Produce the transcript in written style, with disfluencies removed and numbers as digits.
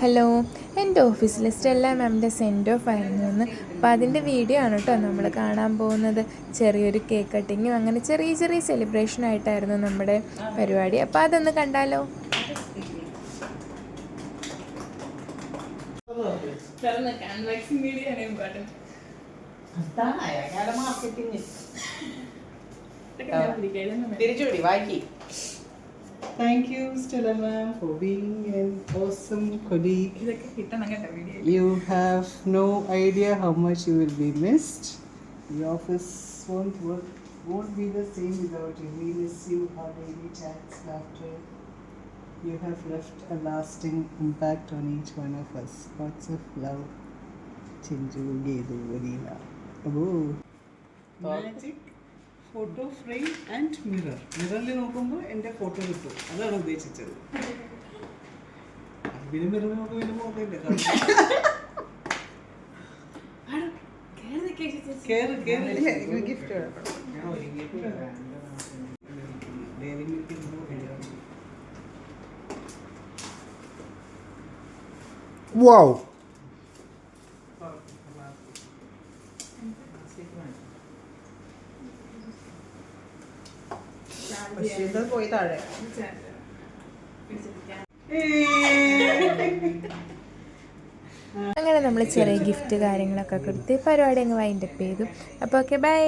Hello, എൻ്റെ ഓഫീസിലെ Stella മാമിൻ്റെ സെൻഡ് ഓഫ് ആയിരുന്നു ഇന്ന്. അപ്പോൾ അതിൻ്റെ വീഡിയോ ആണ് കേട്ടോ നമ്മൾ കാണാൻ പോകുന്നത്. ചെറിയൊരു കേക്ക് കട്ടിങ്ങും അങ്ങനെ ചെറിയ ചെറിയ സെലിബ്രേഷനായിട്ടായിരുന്നു നമ്മുടെ പരിപാടി. അപ്പോൾ അതൊന്ന് കണ്ടാലോ. Thank you, Stella ma'am, for being an awesome colleague. You have no idea how much you will be missed. The office won't be the same without you. We miss you, our daily chats, laughter. You have left a lasting impact on each one of us. Lots of love. Chinju, Gedu, Vanina. Oh. Magic. Photo frame and mirror. മിററിൽ നോക്കുമ്പോൾ എൻ്റെ photo കിട്ടും, അതാണ് ഉദ്ദേശിച്ചത്. പിന്നെ മിററിൽ നോക്കുമ്പോൾ നോക്കില്ല. Wow. പോയി താഴെ അങ്ങനെ നമ്മൾ ചെറിയ ഗിഫ്റ്റ് കാര്യങ്ങളൊക്കെ കൊടുത്ത് പരിപാടി അങ്ങ് വൈൻഡപ്പ് ചെയ്തു. അപ്പോൾ ഓക്കെ, ബൈ.